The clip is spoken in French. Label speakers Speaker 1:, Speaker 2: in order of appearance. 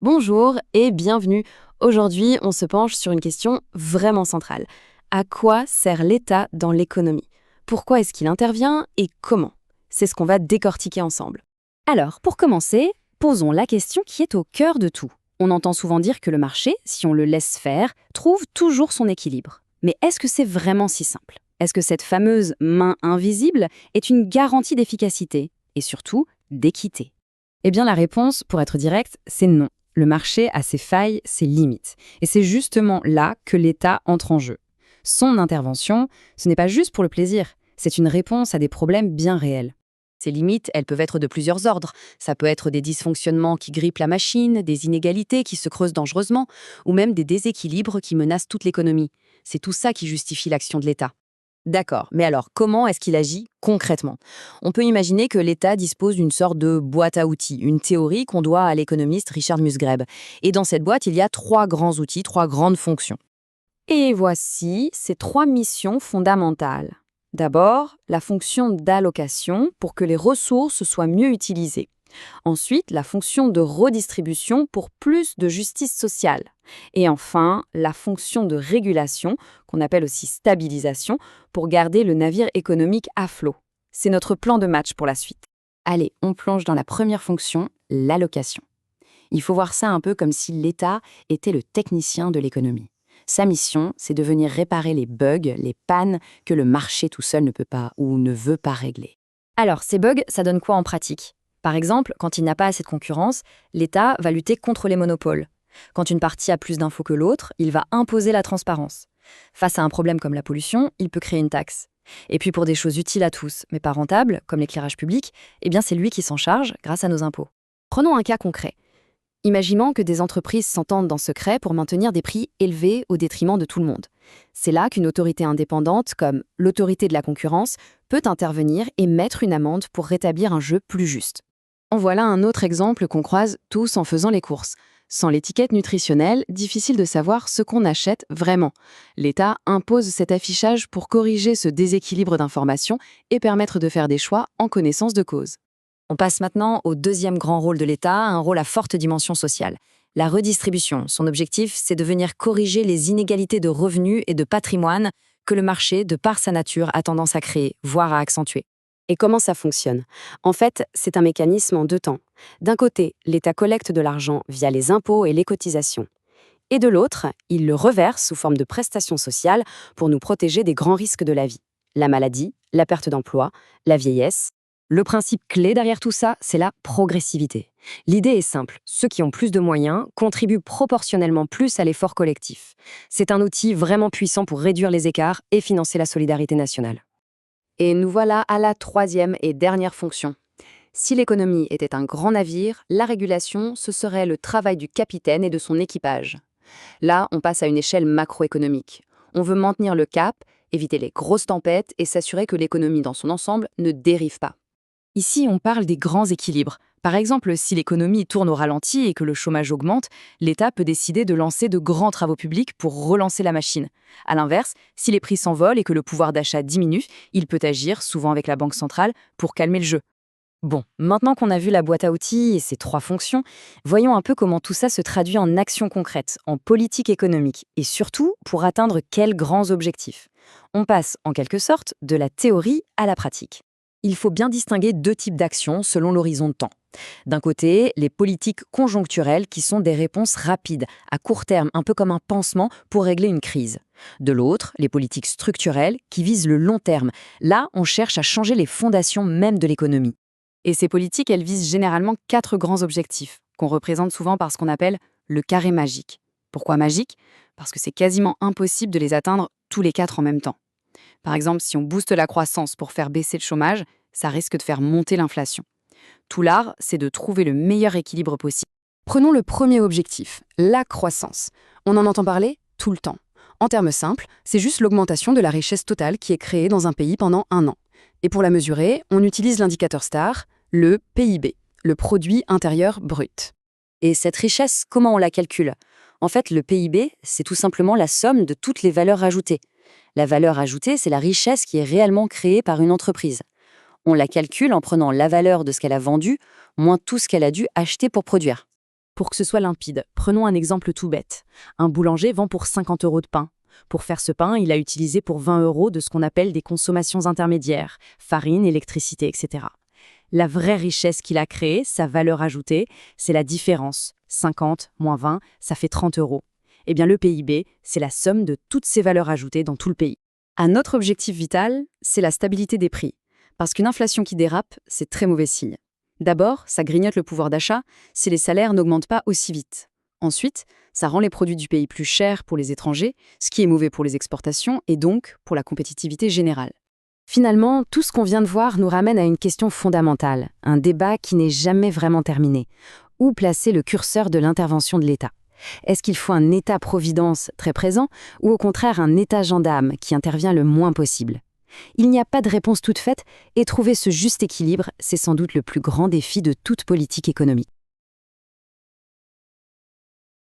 Speaker 1: Bonjour et bienvenue. Aujourd'hui, on se penche sur une question vraiment centrale. À quoi sert l'État dans l'économie? Pourquoi est-ce qu'il intervient et comment? C'est ce qu'on va décortiquer ensemble.
Speaker 2: Alors, pour commencer, posons la question qui est au cœur de tout. On entend souvent dire que le marché, si on le laisse faire, trouve toujours son équilibre. Mais est-ce que c'est vraiment si simple? Est-ce que cette fameuse main invisible est une garantie d'efficacité et surtout d'équité?
Speaker 3: Eh bien, la réponse, pour être directe, c'est non. Le marché a ses failles, ses limites. Et c'est justement là que l'État entre en jeu. Son intervention, ce n'est pas juste pour le plaisir, c'est une réponse à des problèmes bien réels.
Speaker 2: Ces limites, elles peuvent être de plusieurs ordres. Ça peut être des dysfonctionnements qui grippent la machine, des inégalités qui se creusent dangereusement, ou même des déséquilibres qui menacent toute l'économie. C'est tout ça qui justifie l'action de l'État.
Speaker 1: D'accord, mais alors comment est-ce qu'il agit concrètement? On peut imaginer que l'État dispose d'une sorte de boîte à outils, une théorie qu'on doit à l'économiste Richard Musgrave. Et dans cette boîte, il y a trois grands outils, trois grandes fonctions. Et voici ces trois missions fondamentales. D'abord, la fonction d'allocation pour que les ressources soient mieux utilisées. Ensuite, la fonction de redistribution pour plus de justice sociale. Et enfin, la fonction de régulation, qu'on appelle aussi stabilisation, pour garder le navire économique à flot. C'est notre plan de match pour la suite.
Speaker 2: Allez, on plonge dans la première fonction, l'allocation. Il faut voir ça un peu comme si l'État était le technicien de l'économie. Sa mission, c'est de venir réparer les bugs, les pannes que le marché tout seul ne peut pas ou ne veut pas régler.
Speaker 3: Alors, ces bugs, ça donne quoi en pratique? Par exemple, quand il n'y a pas assez de concurrence, l'État va lutter contre les monopoles. Quand une partie a plus d'infos que l'autre, il va imposer la transparence. Face à un problème comme la pollution, il peut créer une taxe. Et puis pour des choses utiles à tous, mais pas rentables, comme l'éclairage public, eh bien c'est lui qui s'en charge grâce à nos impôts.
Speaker 2: Prenons un cas concret. Imaginons que des entreprises s'entendent en secret pour maintenir des prix élevés au détriment de tout le monde. C'est là qu'une autorité indépendante, comme l'autorité de la concurrence, peut intervenir et mettre une amende pour rétablir un jeu plus juste.
Speaker 1: En voilà un autre exemple qu'on croise tous en faisant les courses. Sans l'étiquette nutritionnelle, difficile de savoir ce qu'on achète vraiment. L'État impose cet affichage pour corriger ce déséquilibre d'information et permettre de faire des choix en connaissance de cause.
Speaker 3: On passe maintenant au deuxième grand rôle de l'État, un rôle à forte dimension sociale. La redistribution. Son objectif, c'est de venir corriger les inégalités de revenus et de patrimoine que le marché, de par sa nature, a tendance à créer, voire à accentuer.
Speaker 2: Et comment ça fonctionne? En fait, c'est un mécanisme en deux temps. D'un côté, l'État collecte de l'argent via les impôts et les cotisations. Et de l'autre, il le reverse sous forme de prestations sociales pour nous protéger des grands risques de la vie. La maladie, la perte d'emploi, la vieillesse.
Speaker 3: Le principe clé derrière tout ça, c'est la progressivité. L'idée est simple, ceux qui ont plus de moyens contribuent proportionnellement plus à l'effort collectif. C'est un outil vraiment puissant pour réduire les écarts et financer la solidarité nationale.
Speaker 2: Et nous voilà à la troisième et dernière fonction. Si l'économie était un grand navire, la régulation, ce serait le travail du capitaine et de son équipage. Là, on passe à une échelle macroéconomique. On veut maintenir le cap, éviter les grosses tempêtes et s'assurer que l'économie dans son ensemble ne dérive pas.
Speaker 3: Ici, on parle des grands équilibres. Par exemple, si l'économie tourne au ralenti et que le chômage augmente, l'État peut décider de lancer de grands travaux publics pour relancer la machine. À l'inverse, si les prix s'envolent et que le pouvoir d'achat diminue, il peut agir, souvent avec la Banque centrale, pour calmer le jeu. Bon, maintenant qu'on a vu la boîte à outils et ses trois fonctions, voyons un peu comment tout ça se traduit en actions concrètes, en politique économique, et surtout pour atteindre quels grands objectifs. On passe, en quelque sorte, de la théorie à la pratique. Il faut bien distinguer deux types d'actions selon l'horizon de temps. D'un côté, les politiques conjoncturelles qui sont des réponses rapides, à court terme, un peu comme un pansement pour régler une crise. De l'autre, les politiques structurelles qui visent le long terme. Là, on cherche à changer les fondations même de l'économie. Et ces politiques, elles visent généralement quatre grands objectifs, qu'on représente souvent par ce qu'on appelle le carré magique. Pourquoi magique? Parce que c'est quasiment impossible de les atteindre tous les quatre en même temps. Par exemple, si on booste la croissance pour faire baisser le chômage, ça risque de faire monter l'inflation. Tout l'art, c'est de trouver le meilleur équilibre possible.
Speaker 1: Prenons le premier objectif, la croissance. On en entend parler tout le temps. En termes simples, c'est juste l'augmentation de la richesse totale qui est créée dans un pays pendant un an. Et pour la mesurer, on utilise l'indicateur star, le PIB, le produit intérieur brut.
Speaker 3: Et cette richesse, comment on la calcule? En fait, le PIB, c'est tout simplement la somme de toutes les valeurs ajoutées. La valeur ajoutée, c'est la richesse qui est réellement créée par une entreprise. On la calcule en prenant la valeur de ce qu'elle a vendu, moins tout ce qu'elle a dû acheter pour produire. Pour que ce soit limpide, prenons un exemple tout bête. Un boulanger vend pour 50 € de pain. Pour faire ce pain, il a utilisé pour 20 € de ce qu'on appelle des consommations intermédiaires, farine, électricité, etc. La vraie richesse qu'il a créée, sa valeur ajoutée, c'est la différence. 50 moins 20, ça fait 30 €. Eh bien, le PIB, c'est la somme de toutes ces valeurs ajoutées dans tout le pays. Un autre objectif vital, c'est la stabilité des prix. Parce qu'une inflation qui dérape, c'est très mauvais signe. D'abord, ça grignote le pouvoir d'achat si les salaires n'augmentent pas aussi vite. Ensuite, ça rend les produits du pays plus chers pour les étrangers, ce qui est mauvais pour les exportations et donc pour la compétitivité générale.
Speaker 2: Finalement, tout ce qu'on vient de voir nous ramène à une question fondamentale, un débat qui n'est jamais vraiment terminé. Où placer le curseur de l'intervention de l'État ? Est-ce qu'il faut un État-providence très présent ou au contraire un État-gendarme qui intervient le moins possible ? Il n'y a pas de réponse toute faite et trouver ce juste équilibre, c'est sans doute le plus grand défi de toute politique économique.